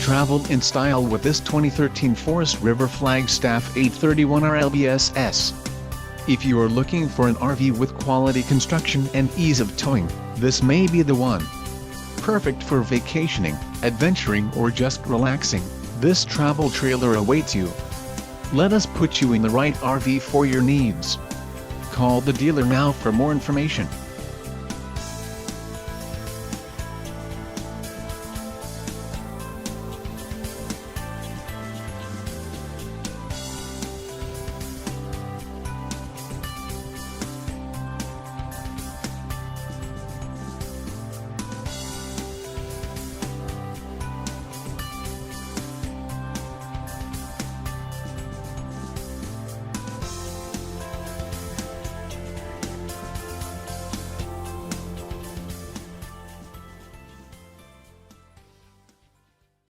Travel in style with this 2013 Forest River Flagstaff 831 RLBSS. If you are looking for an RV with quality construction and ease of towing, this may be the one. Perfect for vacationing, adventuring or just relaxing, this travel trailer awaits you. Let us put you in the right RV for your needs. Call the dealer now for more information.